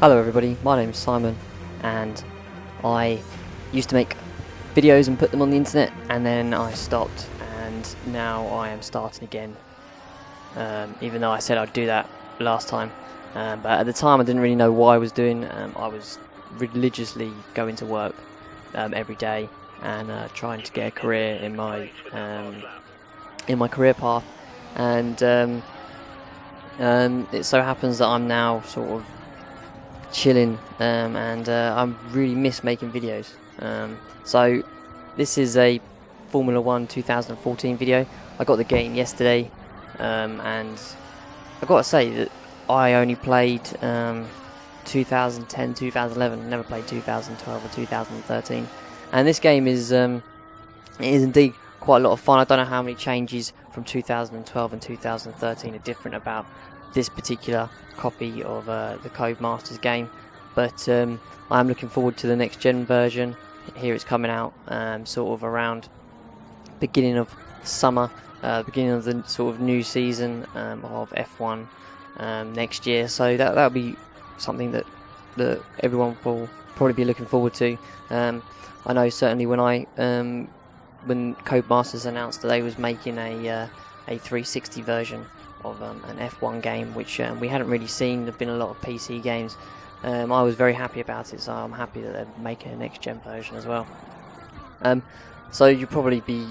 Hello everybody, my name's Simon and I used to make videos and put them on the internet, and then I stopped, and now I am starting again, even though I said I'd do that last time, but at the time I didn't really know what I was doing. I was religiously going to work every day and trying to get a career in my career path, and it so happens that I'm now sort of chilling, and I really miss making videos. So this is a Formula 1 2014 video. I got the game yesterday, and I've got to say that I only played 2010, 2011, never played 2012 or 2013. And this game is it is indeed quite a lot of fun. I don't know how many changes from 2012 and 2013 are different about this particular copy of the Codemasters game, but I'm looking forward to the next gen version. Here it's coming out sort of around beginning of summer, beginning of the sort of new season of F1 next year, so that'll be something that everyone will probably be looking forward to. I know certainly when Codemasters announced that they was making a 360 version of an F1 game, which we hadn't really seen. There've been a lot of PC games. I was very happy about it, so I'm happy that they're making a next gen version as well. So you'll probably be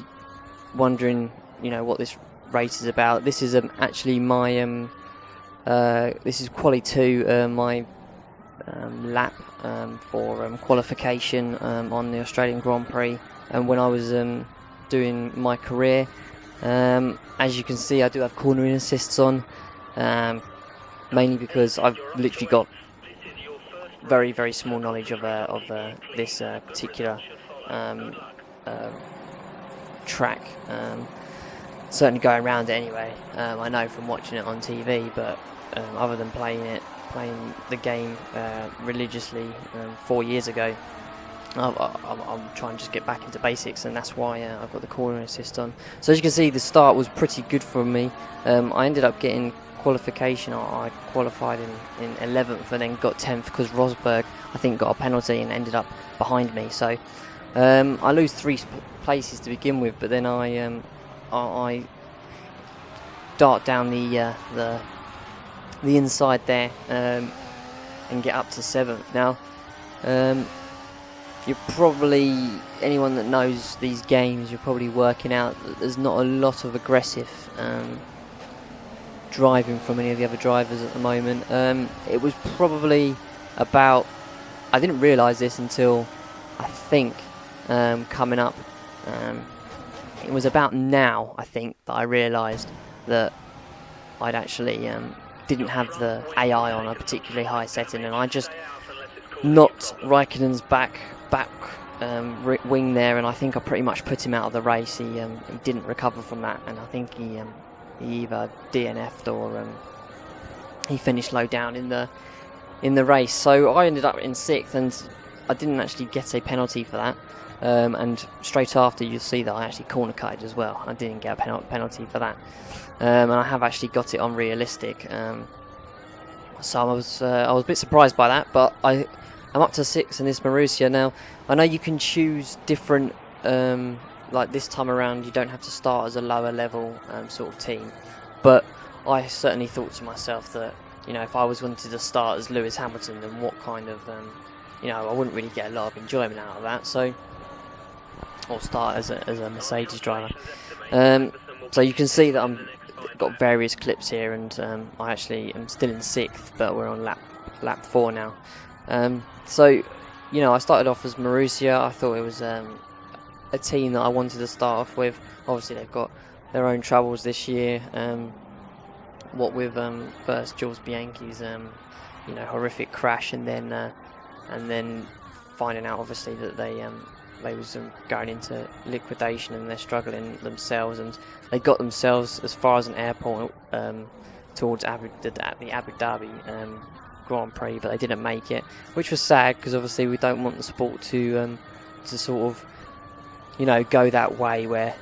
wondering, what this race is about. This is actually my this is Quali 2, my lap for qualification on the Australian Grand Prix, and when I was doing my career. As you can see, I do have cornering assists on, mainly because I've literally got very, very small knowledge of this particular track. Certainly going around it anyway. I know from watching it on TV, but other than playing the game religiously 4 years ago, I'm trying to just get back into basics, and that's why I've got the corner assist on. So as you can see, the start was pretty good for me. I ended up getting qualification. I qualified in 11th and then got 10th because Rosberg, I think, got a penalty and ended up behind me. So I lose 3 places to begin with, but then I dart down the inside there and get up to 7th. Now you're probably, anyone that knows these games, you're probably working out that there's not a lot of aggressive driving from any of the other drivers at the moment. It was probably about, I didn't realise this until I think coming up, it was about now, I think, that I realised that I'd actually didn't have the AI on a particularly high setting, and I just knocked Raikkonen's back wing there, and I think I pretty much put him out of the race. He didn't recover from that, and I think he either DNF'd or he finished low down in the race. So I ended up in 6th, and I didn't actually get a penalty for that. And straight after, you'll see that I actually corner cutted as well. I didn't get a penalty for that, and I have actually got it on realistic. So I was a bit surprised by that, but I'm up to 6 in this Marussia now. I know you can choose different, like this time around you don't have to start as a lower level sort of team, but I certainly thought to myself that, if I wanted to start as Lewis Hamilton, then what kind of, I wouldn't really get a lot of enjoyment out of that, so, or start as a Mercedes driver. So you can see that I've got various clips here, and I actually am still in 6th, but we're on lap 4 now. So, I started off as Marussia. I thought it was a team that I wanted to start off with. Obviously, they've got their own troubles this year. What with first Jules Bianchi's horrific crash, and then finding out obviously that they was going into liquidation, and they're struggling themselves, and they got themselves as far as an airport towards the Abu Dhabi Grand Prix, but they didn't make it, which was sad, because obviously we don't want the sport to sort of go that way where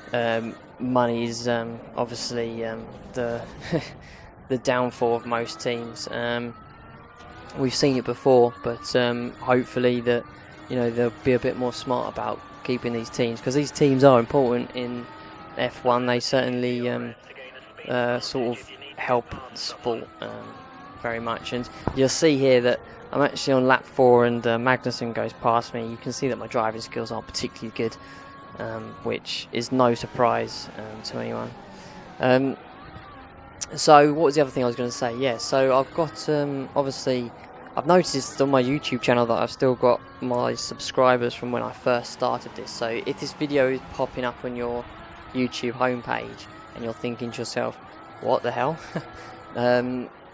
money is obviously the the downfall of most teams. we've seen it before, but hopefully that, you know, they'll be a bit more smart about keeping these teams, because these teams are important in F1. They certainly sort of help the sport very much. And you'll see here that I'm actually on lap 4 and Magnussen goes past me. You can see that my driving skills aren't particularly good, which is no surprise to anyone. So what was the other thing I was going to say? Yeah, so I've got, obviously, I've noticed on my YouTube channel that I've still got my subscribers from when I first started this. So if this video is popping up on your YouTube homepage and you're thinking to yourself, what the hell?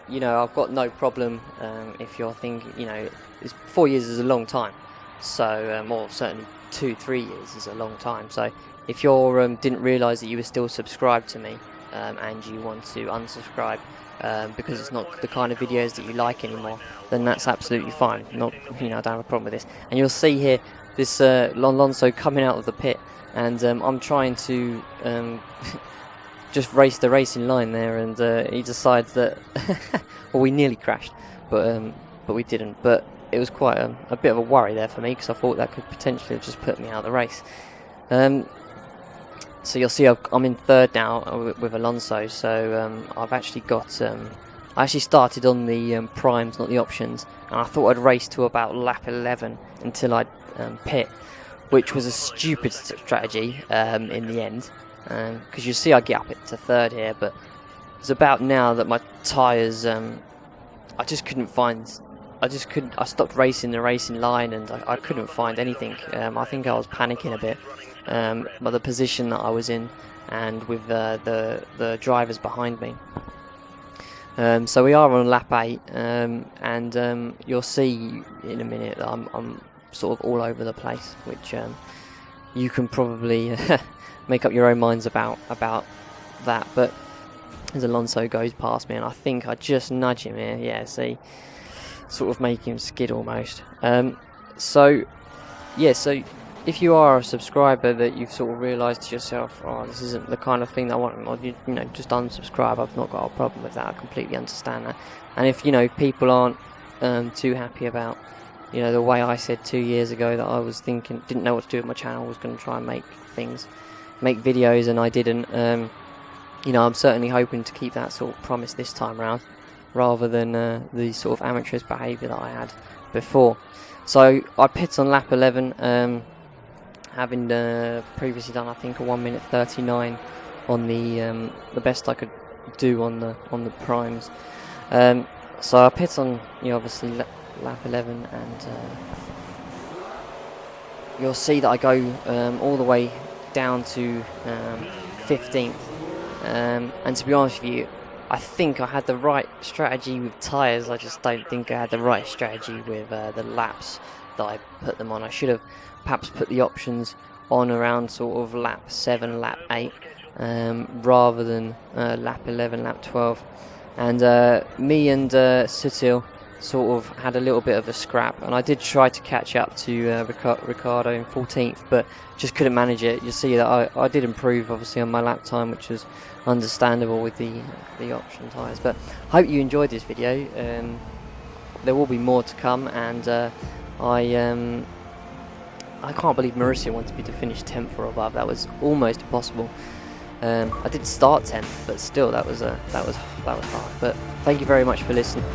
You know, I've got no problem if you're thinking, you know, 4 years is a long time. So, or certainly 2-3 years is a long time. So if you didn't realise that you were still subscribed to me, and you want to unsubscribe because it's not the kind of videos that you like anymore, then that's absolutely fine. Not, you know, I don't have a problem with this. And you'll see here this Alonso coming out of the pit, and I'm trying to just race the racing line there, and he decides that well, we nearly crashed, but we didn't. But it was quite a bit of a worry there for me, because I thought that could potentially have just put me out of the race. So you'll see I'm in third now with Alonso. So I've actually got I actually started on the primes, not the options, and I thought I'd race to about lap 11 until I'd pit, which was a stupid strategy in the end, because you see I get up to third here, but it's about now that my tyres, I just couldn't find. I stopped racing the racing line, and I couldn't find anything. I think I was panicking a bit by the position that I was in, and with the drivers behind me. So we are on lap 8, and you'll see in a minute that I'm sort of all over the place, which you can probably make up your own minds about that. But as Alonso goes past me, and I think I just nudge him here. Yeah, see. Sort of make him skid almost. So if you are a subscriber that you've sort of realised to yourself, oh, this isn't the kind of thing that I want, or you know, just unsubscribe. I've not got a problem with that. I completely understand that. And if, you know, people aren't too happy about, you know, the way I said 2 years ago that I was thinking, didn't know what to do with my channel, was going to try and make videos, and I didn't. You know, I'm certainly hoping to keep that sort of promise this time round, rather than the sort of amateurish behaviour that I had before. So I pit on lap 11, having previously done, I think, a 1:39 on the best I could do on the primes. So I pit on, you know, obviously lap 11, and you'll see that I go all the way down to 15th. And to be honest with you, I think I had the right strategy with tyres. I just don't think I had the right strategy with the laps that I put them on. I should have perhaps put the options on around sort of lap 7, lap 8, rather than lap 11, lap 12. And me and Sutil sort of had a little bit of a scrap, and I did try to catch up to Ricardo in 14th, but just couldn't manage it. You'll see that I did improve, obviously, on my lap time, which was understandable with the option tyres. But I hope you enjoyed this video. There will be more to come, and I can't believe Mauricio wanted me to finish 10th or above. That was almost impossible. I did start 10th, but still that was hard. But thank you very much for listening.